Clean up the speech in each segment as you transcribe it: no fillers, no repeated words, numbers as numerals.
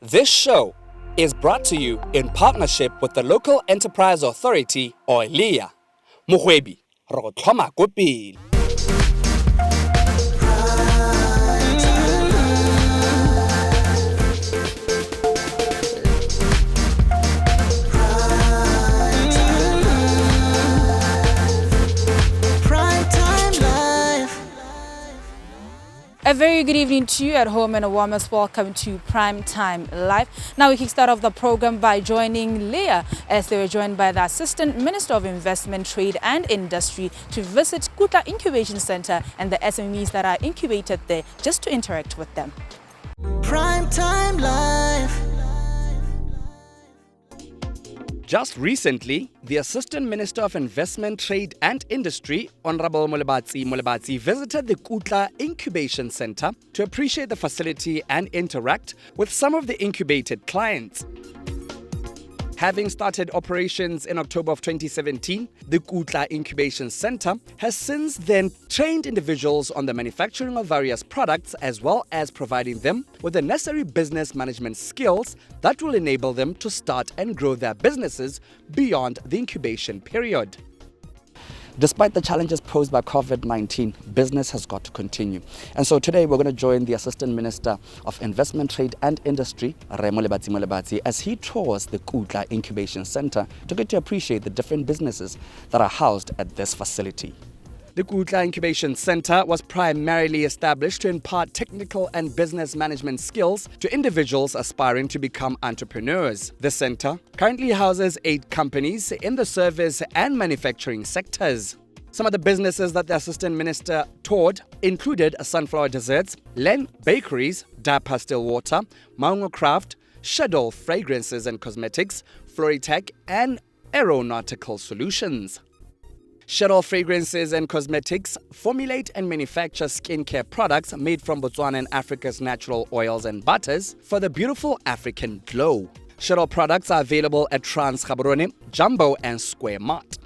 This show is brought to you in partnership with the Local Enterprise Authority, or LEA. Mohwebi, re go tlhoma ko pele. Primetime Life. A very good evening to you at home and a warmest welcome to Primetime Life. Now we kickstart off the program by joining LEA as they were joined by the Assistant Minister of Investment, Trade and Industry to visit Kutla Incubation Centre and the SMEs that are incubated there just to interact with them. Primetime Life. Just recently, the Assistant Minister of Investment, Trade and Industry, Honorable Modipane, visited the Kutla Incubation Centre to appreciate the facility and interact with some of the incubated clients. Having started operations in October of 2017, the Kutla Incubation Centre has since then trained individuals on the manufacturing of various products as well as providing them with the necessary business management skills that will enable them to start and grow their businesses beyond the incubation period. Despite the challenges posed by COVID-19, business has got to continue. And so today we're going to join the Assistant Minister of Investment, Trade and Industry, Modipane, as he tours the Kutla Incubation Centre to get to appreciate the different businesses that are housed at this facility. The Kutla Incubation Centre was primarily established to impart technical and business management skills to individuals aspiring to become entrepreneurs. The centre currently houses 8 companies in the service and manufacturing sectors. Some of the businesses that the Assistant Minister toured included Sunflower Desserts, Len Bakeries, Dapa Stillwater, Maungo Craft, Shadow Fragrances and Cosmetics, Floritech and Aeronautical Solutions. Shadow Fragrances and Cosmetics formulate and manufacture skincare products made from Botswana and Africa's natural oils and butters for the beautiful African glow. Shadow products are available at Trans Gaborone, Jumbo and Square Mart.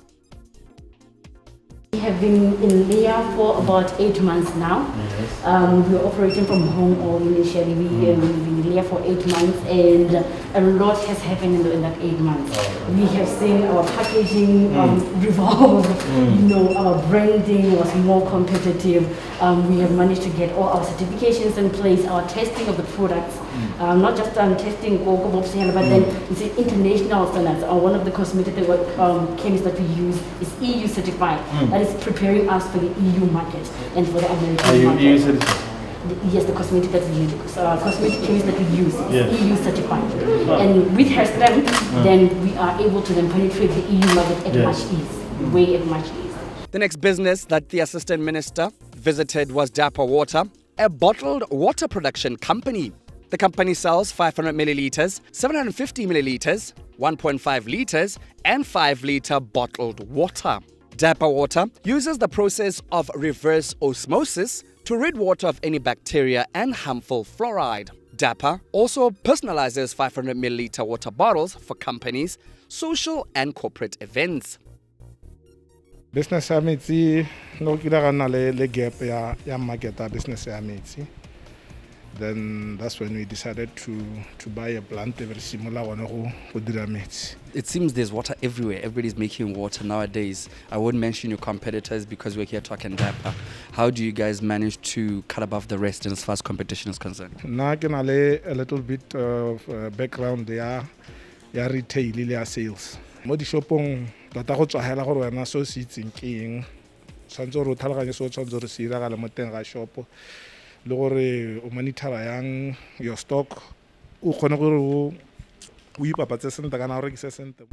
We have been in LEA for about 8 months now. Yes. We are operating from home or initially. We have been in LEA for 8 months and a lot has happened in that 8 months. We have seen our packaging revolve, our branding was more competitive. We have managed to get all our certifications in place, our testing of the products, not just testing but then it's international standards. One of the cosmetic chemists that we use is EU certified. That is preparing us for the EU market and for the American market. EU certified? Yes, the cosmetic that we use, cosmetic chemist that we use is EU certified. And with her stamp, then we are able to then penetrate the EU market at much ease, at much ease. The next business that the Assistant Minister visited was Dapa Water, a bottled water production company. The company sells 500 millilitres, 750 millilitres, 1.5 litres and 5-litre bottled water. Dapa Water uses the process of reverse osmosis to rid water of any bacteria and harmful fluoride. Dapa also personalizes 500 milliliter water bottles for companies, social and corporate events. Business ya metsi no kila gana le gap ya market ya business ya metsi. Then that's when we decided to buy a plant very similar one go dira metsi. It seems there's water everywhere. Everybody's making water nowadays. I won't mention your competitors because we're here talking Dapa. How do you guys manage to cut above the rest as far as competition is concerned? Na ke na le a little bit of background ya retail le ya sales. Mo di shopong tata go tswa hela gore wena so se itseng ke eng. Tshwanetse re thalaganye so tshwanetse re se ira ga le mo teng ga shop. Le gore o monitor yang your stock o khona gore o ipapatse sente kana o rekise sente.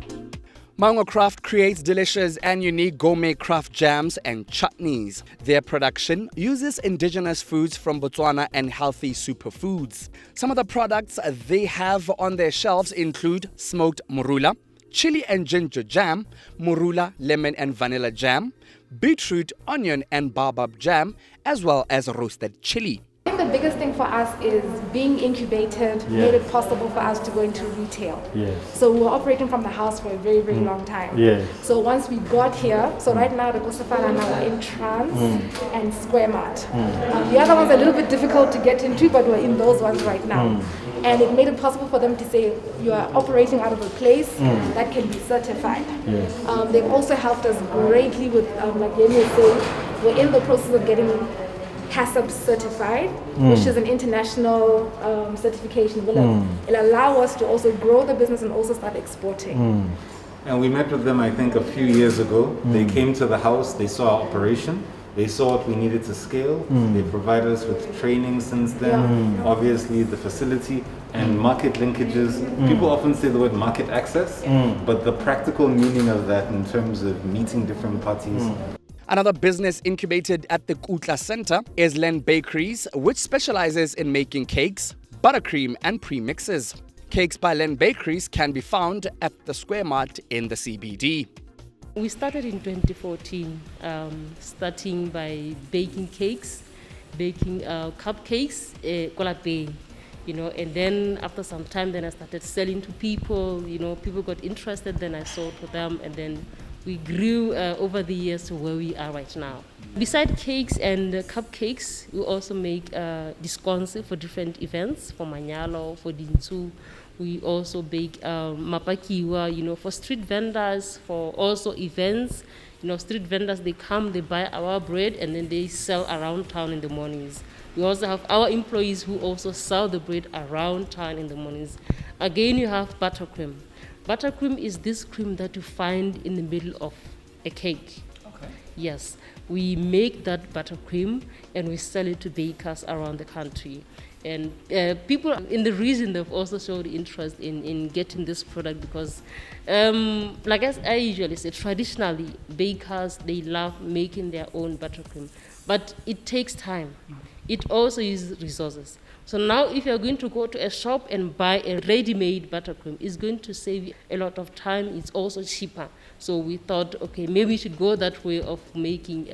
Maungo Craft creates delicious and unique gourmet craft jams and chutneys. Their production uses indigenous foods from Botswana and healthy superfoods. Some of the products they have on their shelves include smoked morula, chili and ginger jam, morula lemon and vanilla jam, beetroot, onion and baobab jam, as well as roasted chili. I think the biggest thing for us is being incubated made it possible for us to go into retail. Yes. So we were operating from the house for a very, very long time. Yes. So once we got here, so right now the Kosafana now we're in Trans and Square Mart. The other ones are a little bit difficult to get into, but we're in those ones right now. And it made it possible for them to say, you are operating out of a place that can be certified. Yes. They've also helped us greatly with, like Yemi was saying, we're in the process of getting HACCP certified, which is an international certification. It'll allow us to also grow the business and also start exporting. And we met with them, I think, a few years ago. They came to the house, they saw our operation, they saw what we needed to scale. They provided us with training since then, obviously the facility and market linkages. People often say the word market access, but the practical meaning of that in terms of meeting different parties. Another business incubated at the Kutla Centre is Len Bakeries, which specializes in making cakes, buttercream and premixes. Cakes by Len Bakeries can be found at the Square Mart in the CBD. We started in 2014, starting by baking cakes, baking cupcakes, kolapeng, and then after some time, then I started selling to people. People got interested, then I sold to them, and then we grew over the years to where we are right now. Besides cakes and cupcakes, we also make discounts for different events, for Manyalo, for Dintu. We also bake mapakiwa, for street vendors, for also events. Street vendors, they come, they buy our bread, and then they sell around town in the mornings. We also have our employees who also sell the bread around town in the mornings. Again, you have buttercream. Buttercream is this cream that you find in the middle of a cake. Okay. Yes, we make that buttercream and we sell it to bakers around the country. And people in the region, they've also showed interest in getting this product because, like as I usually say, traditionally, bakers, they love making their own buttercream. But it takes time. It also uses resources. So now if you're going to go to a shop and buy a ready-made buttercream, it's going to save you a lot of time. It's also cheaper. So we thought, okay, maybe we should go that way of making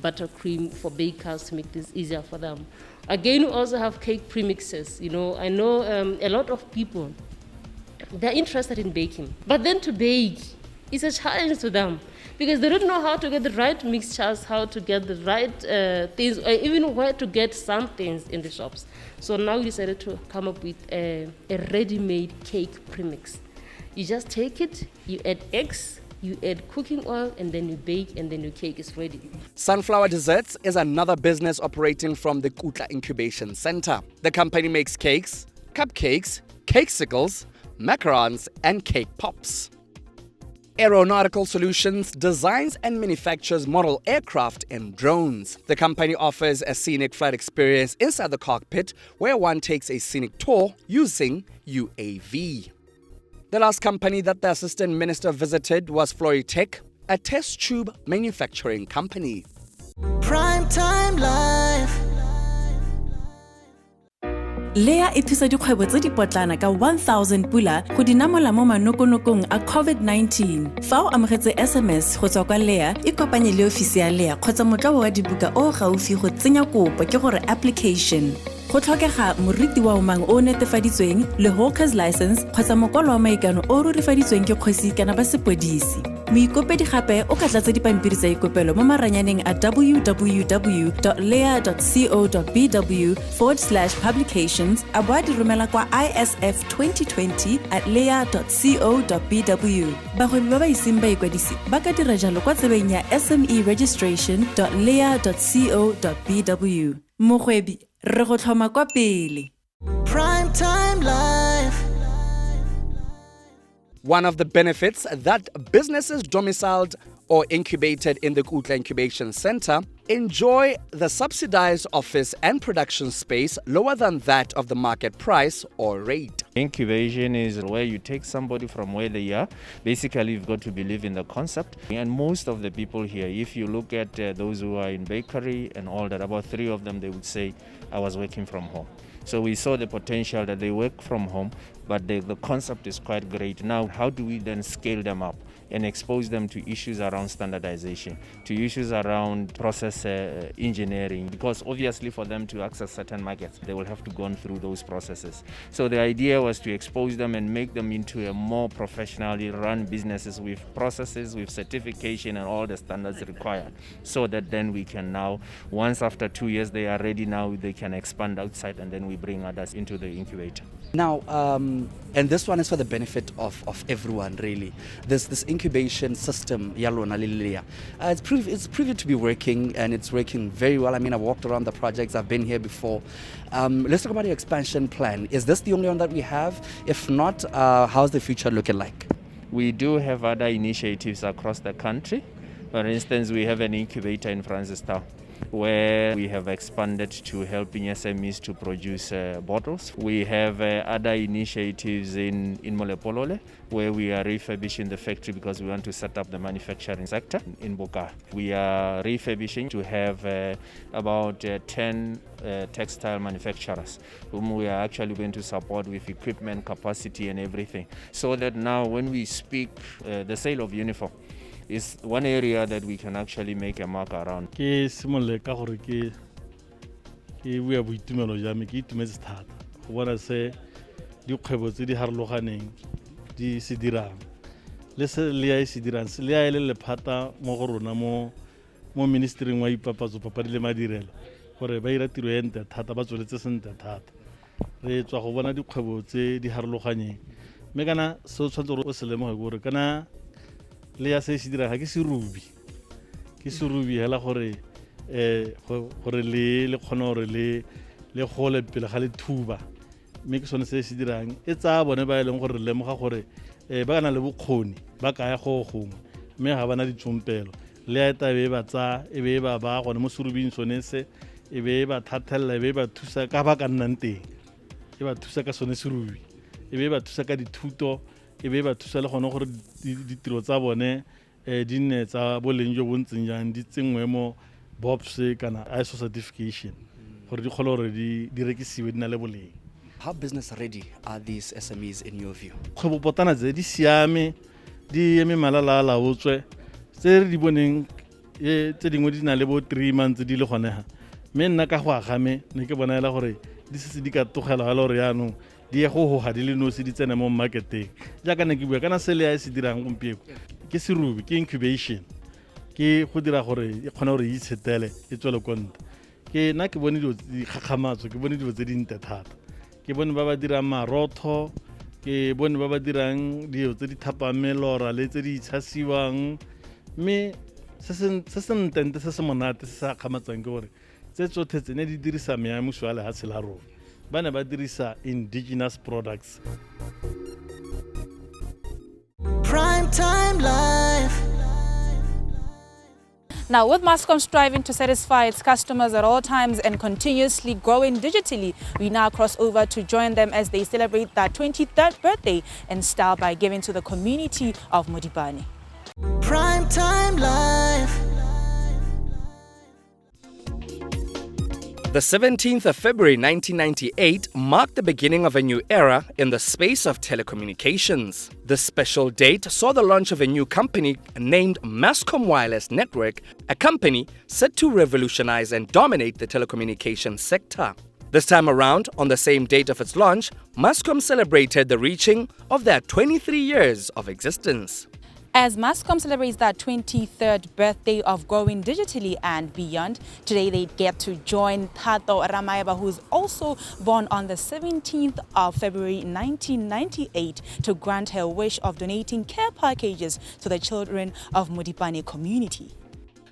buttercream for bakers to make this easier for them. Again, we also have cake premixes. I know a lot of people, they're interested in baking. But then to bake is a challenge to them because they don't know how to get the right mixtures, how to get the right things, or even where to get some things in the shops. So now we decided to come up with a ready-made cake premix. You just take it, you add eggs, you add cooking oil, and then you bake, and then your cake is ready. Sunflower Desserts is another business operating from the Kutla Incubation Centre. The company makes cakes, cupcakes, cakesicles, macarons, and cake pops. Aeronautical Solutions designs and manufactures model aircraft and drones. The company offers a scenic flight experience inside the cockpit where one takes a scenic tour using UAV. The last company that the Assistant Minister visited was Floritech, a test tube manufacturing company. Primetime Life. Lea e thusa dikgwebo tse dipotlana ka 1,000 pula go dinamola mo manokonokong a COVID-19. Fa o amogetse SMS go tswa kwa Lea, e kopanye le ofisi ya Lea kgotsa motlabo wa dibuka o gaufi go tsenya kopo ke gore application. Go tlhokega moriti wa umang o netefaditsweng le hawker's license kgotsa mokwalo wa maikano o rurifaditsweng ke kgosi kana ba sepodisi. Moikopedi gape o ka tlatsa dipampiri tsa ikopelo mo maranyaneng a www.lea.co.bw/publications a bo a di romela kwa ISF 2020@lea.co.bw. Bagwebi ba ba iseng ba ikwadisi ba ka dira jalo kwa tsebeng ya SMEregistration.lea.co.bw. Mogwebi re go tlhoma kwa pele. Primetime Life. One of the benefits that businesses domiciled or incubated in the Kutla Incubation Centre enjoy the subsidized office and production space lower than that of the market price or rate. Incubation is where you take somebody from where they are. Basically, you've got to believe in the concept. And most of the people here, if you look at those who are in bakery and all that, about 3 of them, they would say, I was working from home. So we saw the potential that they work from home, but the concept is quite great. Now, how do we then scale them up and expose them to issues around standardization, to issues around process engineering? Because obviously for them to access certain markets, they will have to go through those processes. So the idea was to expose them and make them into a more professionally run businesses with processes, with certification and all the standards required, so that then we can now, once after 2 years they are ready, now they can expand outside, and then we bring others into the incubator. Now, and this one is for the benefit of everyone, really. This incubation system, Yalona Lilia, it's proven to be working, and it's working very well. I mean, I've walked around the projects, I've been here before. Let's talk about your expansion plan. Is this the only one that we have? If not, how's the future looking like? We do have other initiatives across the country. For instance, we have an incubator in Francistown, where we have expanded to helping SMEs to produce bottles. We have other initiatives in Molepolole, where we are refurbishing the factory because we want to set up the manufacturing sector in Boka. We are refurbishing to have about 10 textile manufacturers whom we are actually going to support with equipment, capacity and everything, so that now when we speak the sale of uniform is one area that we can actually make a mark around. Ke simole ka gore ke bua boitumelo ja me ke itumetse thata go bona se dikgwebo tse di harologaneng di se dirang le se le ya se dirang se le ya ile le phata mo go rona mo ministering wa ipapatso papadi le madirelo gore ba ira tiro e ntle thata ba tsweletse sentle thata re tswa go bona dikgwebo tse di harologaneng me kana se tshwantse gore o se lemoge gore kana le ya se dira ga ke serubi hela gore gore le khona gore le gole pele ga le thuba me ke sone se dirang e tsa bone ba eleng gore le moga gore ba kana le bokgoni ba ka ya go gongwe me ga bana ditsompelo le ya tabe ba tsa e be ba gone mo serubing sone se e be ba thathella e be ba thusa ka ba ka nnang teng e ba thusa ka sone serubi e be ba thusa ka dithuto e be ba thusa le gone gore ditiro tsa bone di nne tsa boleng jo bontseng jang di tsengwe mo BOPS kana ISO certification gore di kholo gore di rekisiwe di na le boleng. How business ready are these SMEs in your view? Kgwebo potana tse di siame di eme malala la otswe tse re di boneng tse dingwe di na le bo 3 months di le gone ha me nna ka go agame ne ke bona ela gore di se di ka togela ga lore yanong di ya go ha di le no se di tsena mo marketeng ja kana ke bua kana se le ya se dirang gompieko ke serubi ke incubation ke go dira gore e khona gore e itshetele e tswele konta ke na ke bone di gagamatso ke bone di tse dinte thata ke bone ba ba dirang marotho ke bone ba ba dirang dio tse di thapamelora le tse di itshasiwang me se se ntente se se monate se sa khamatsang ke gore tse tsotlhe tsene di dirisa meamuso ya lehatshe la rona ba ne ba dirisa indigenous products. Primetime Life. Now, with Mascom striving to satisfy its customers at all times and continuously growing digitally, we now cross over to join them as they celebrate their 23rd birthday in style by giving to the community of Modipane. Primetime Life. The 17th of February 1998 marked the beginning of a new era in the space of telecommunications. This special date saw the launch of a new company named Mascom Wireless Network, a company set to revolutionize and dominate the telecommunications sector. This time around, on the same date of its launch, Mascom celebrated the reaching of their 23 years of existence. As Mascom celebrates their 23rd birthday of growing digitally and beyond, today they get to join Thato Ramayaba, who is also born on the 17th of February 1998, to grant her wish of donating care packages to the children of Modipane community.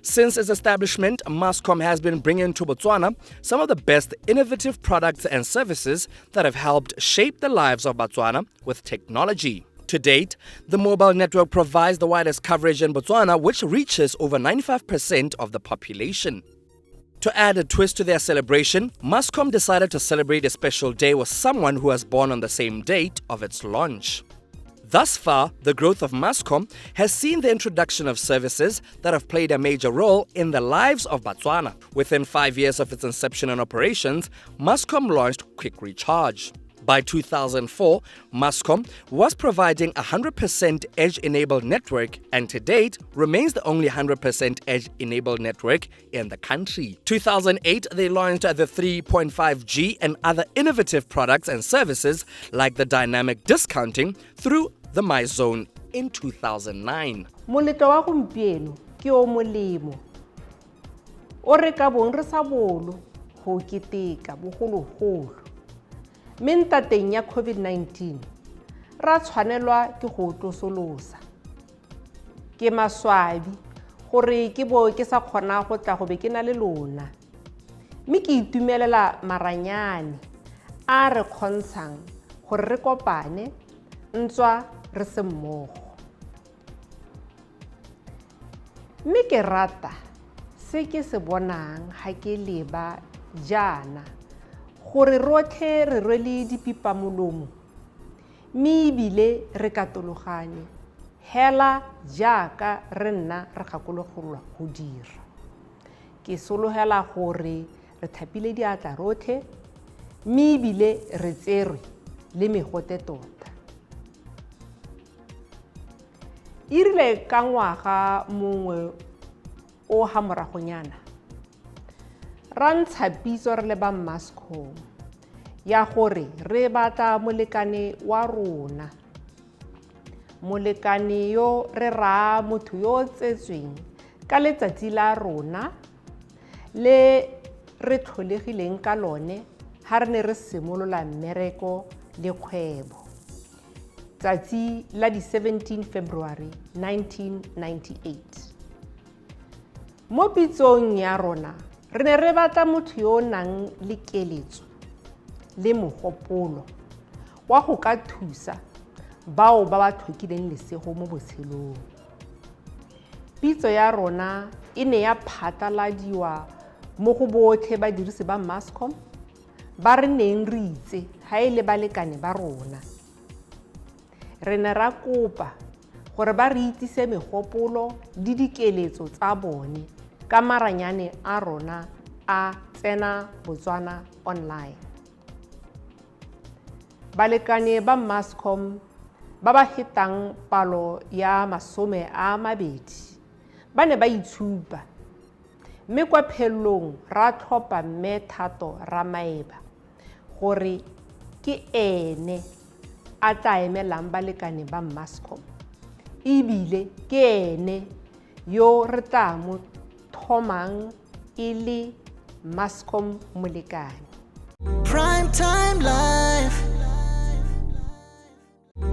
Since its establishment, Mascom has been bringing to Botswana some of the best innovative products and services that have helped shape the lives of Botswana with technology. To date, the mobile network provides the widest coverage in Botswana, which reaches over 95% of the population. To add a twist to their celebration, Mascom decided to celebrate a special day with someone who was born on the same date of its launch. Thus far, the growth of Mascom has seen the introduction of services that have played a major role in the lives of Botswana. Within 5 years of its inception and operations, Mascom launched Quick Recharge. By 2004, Mascom was providing a 100% edge-enabled network and to date remains the only 100% edge-enabled network in the country. 2008, they launched the 3.5G and other innovative products and services like the dynamic discounting through the MyZone in 2009. Moletlo wa gompieno ke o molemo o re ka bong re sa bolo go keteka bogologolo mme ntateng ya COVID-19 ra tshwanelwa ke go tlosolosa ke maswabi gore ke bo ke sa kgona go tla go be ke na le lona mme ke itumelela maranyane a re kgontshang gore re kopane ntswa re se mmogo mme ke rata se ke se bonang ha ke leba jana gore rotlhe re rwele dipipa molomo mme ebile re katologane hela jaaka re nna re gakologolwa go dira ke sologela gore re thapile diatla rotlhe mme ebile re tserwe le megote tota irile ka ngwaga mongwe o ha moragonyana ra ntsha pitso re le ba Mascom ya gore re batla molekane wa rona molekane yo re ra motho yo tsetsweng ka letsatsi la rona le re tlholegileng ka lone ha re ne re simolola mmereko le kgwebo tsatsi la di 17 February 1998 mo pitsong ya rona re ne re batla motho yo nang le keletso le mogopolo wa go ka thusa bao ba ba tlhokileng lesego mo botshelong pitso ya rona e ne ya phataladiwa mo go botlhe ba dirisi ba Mascom ba re neng re itse ha ile balekane ba rona re ne ra kopa gore ba re itsise megopolo di dikeletso tsa bone ka maranyane a rona a tsena Botswana online balekane ba Mascom ba ba hitang palo ya 20 ba ne ba itshupa mme kwa phelong ra tlhopa mme Thato Ramaeba gore ke ene a tla emelang balekane ba Mascom ebile ke ene yo re tla mo thomang ile Mascom molekane. Primetime Life.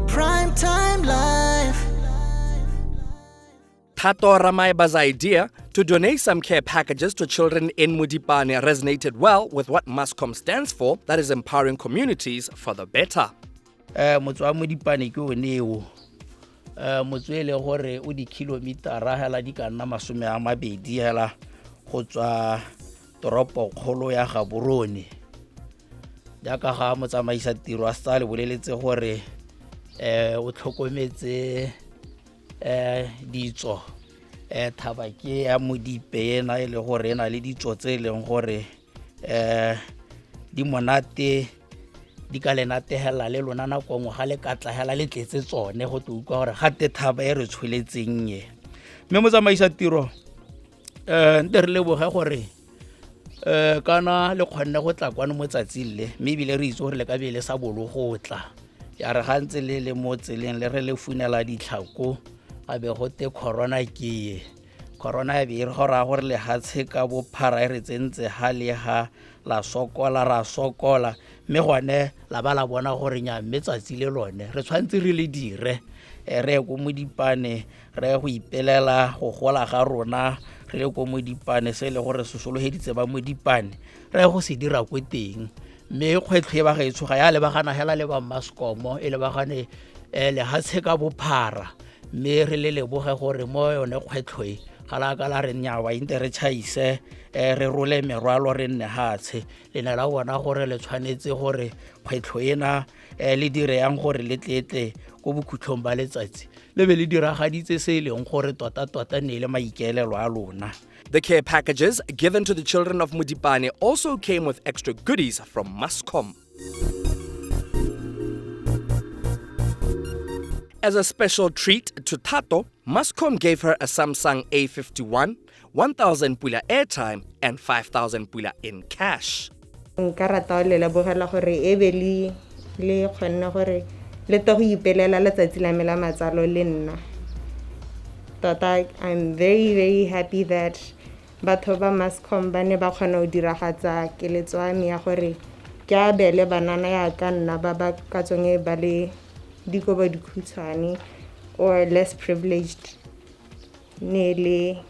Primetime Life. Thato Ramaeba's idea to donate some care packages to children in Modipane resonated well with what Mascom stands for, that is empowering communities for the better. Motho wa Modipane ke o neo motho ele gore o di kilometera hela di ka nna 20 hela go tswa toropo kgolo ya Gaborone jaaka ga motsamaisa tiro a sa le boleletse gore o tlhokometse ditso thaba ke ya Modipane ile gore ena le ditso tse leng gore di monate di ka lenate hela le lona nako ngwe ga le katla hela le tletse tsone go te utlwa gore gatte thaba e re tshweletseng ye mme motsamaisa tiro nte re leboga gore kana le kgonne go tla kwana mo tsatsing le mme bile re itse gore le ka bele sa bolo go tla ya re gantse le mo tseleng le re le funela ditlhako ga be go te corona ke corona e be re gora gore le hatshe ka bophara re tsentse ha le ha la sokola ra sokola mme gone la ba la bona gore nya metsatsi le lone re tshwantse re le dire re go Modipane re go ipelela go gola ga rona re le go Modipane se le gore sosoloheditse ba Modipane re go se dira go teng mme kgwetlho ba gaetsho ga ya le ba gana hela le ba Mascom e le ba gane le hatshe ka bophara mme re le leboge gore mo yone kgwetlho gala la re nyawa inte re chaise re role merwalo re nne hatshe le na la bona gore le tshwanetse gore kgwetlho ena le dire yang gore le tletle go bokhutlhong ba letsatsi le be le diragaditse se leng gore tota ne le maikeelelo a lona. The care packages given to the children of Modipane also came with extra goodies from Mascom. As a special treat to Thato, Mascom gave her a Samsung A51, 1,000 pula airtime, and 5,000 pula in cash. Nka rata le lebogela gore e be le kgonne gore le to go ipelela letsatsi la me la matsalo le nna. Tota, I'm very, very happy that batho ba Mascom ba ne ba kgona go diragatsa keletso ya me ya gore ke abele banana ya ka nna ba ba ka tsone ba le dikobo dikhutshwane or less privileged ne le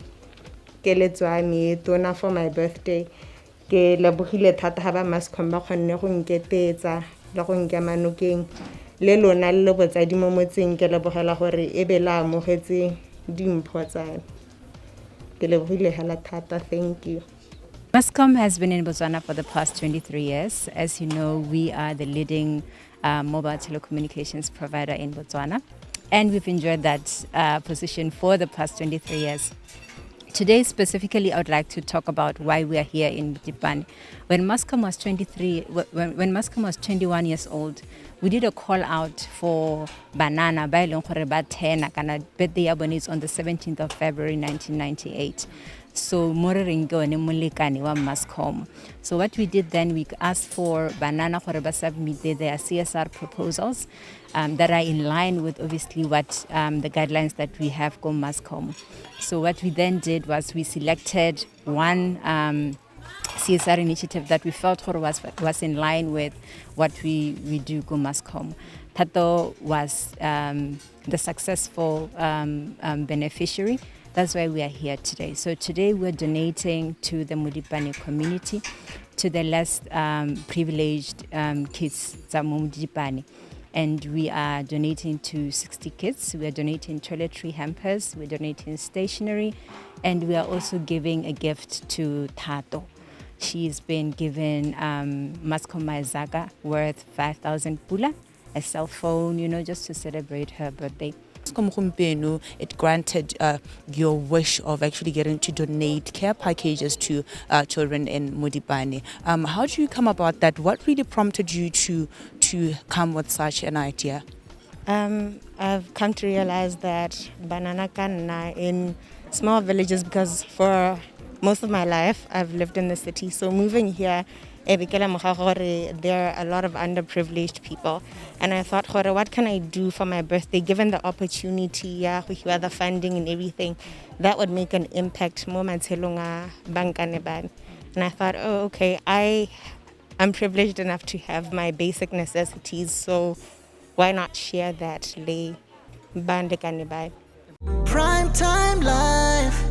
keletso ya me tona for my birthday. Ke lebogile thata ha ba Mascom ba kgonne go nketetsa le go nkema nokeng le lona le botsadi mo motseng ke lebogela gore e be la amogetse dimpho tsa ke lebogile hela thata. Thank you. Mascom has been in Botswana for the past 23 years. As you know, we are the leading mobile telecommunications provider in Botswana, and we've enjoyed that position for the past 23 years. Today, specifically, I would like to talk about why we are here in Modipane. When Mascom was 21 years old, we did a call out for banana by Longkore Batena, and birthday is on the 17th of February 1998. So Moringo and Mulekani wa Mascom. So what we did then, we asked for banana for submit their CSR proposals that are in line with obviously what the guidelines that we have go Mascom. So what we then did was we selected one CSR initiative that we felt was in line with what we do go Mascom. Thato was the successful beneficiary. That's why we are here today. So today we're donating to the Modipane community, to the less privileged kids of Modipane. And we are donating to 60 kids. We are donating toiletry hampers, we're donating stationery, and we are also giving a gift to Thato. She's been given Mascom Maizaga worth 5,000 pula, a cell phone, just to celebrate her birthday. It granted your wish of actually getting to donate care packages to children in Modipane. How did you come about that? What really prompted you to come with such an idea? I've come to realize that banana kanna in small villages, because for most of my life I've lived in the city. So moving here, there are a lot of underprivileged people. And I thought, what can I do for my birthday, given the opportunity, the funding and everything, that would make an impact. And I thought, okay, I'm privileged enough to have my basic necessities, so why not share that? Primetime Life.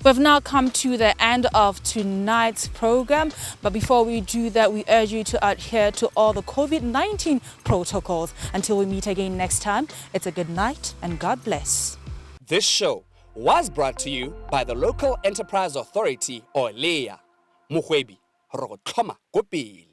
We've now come to the end of tonight's program, but before we do that, we urge you to adhere to all the COVID-19 protocols. Until we meet again next time, it's a good night and God bless. This show was brought to you by the Local Enterprise Authority, or LEA. Muhwebi, Rogotloma, Kopil.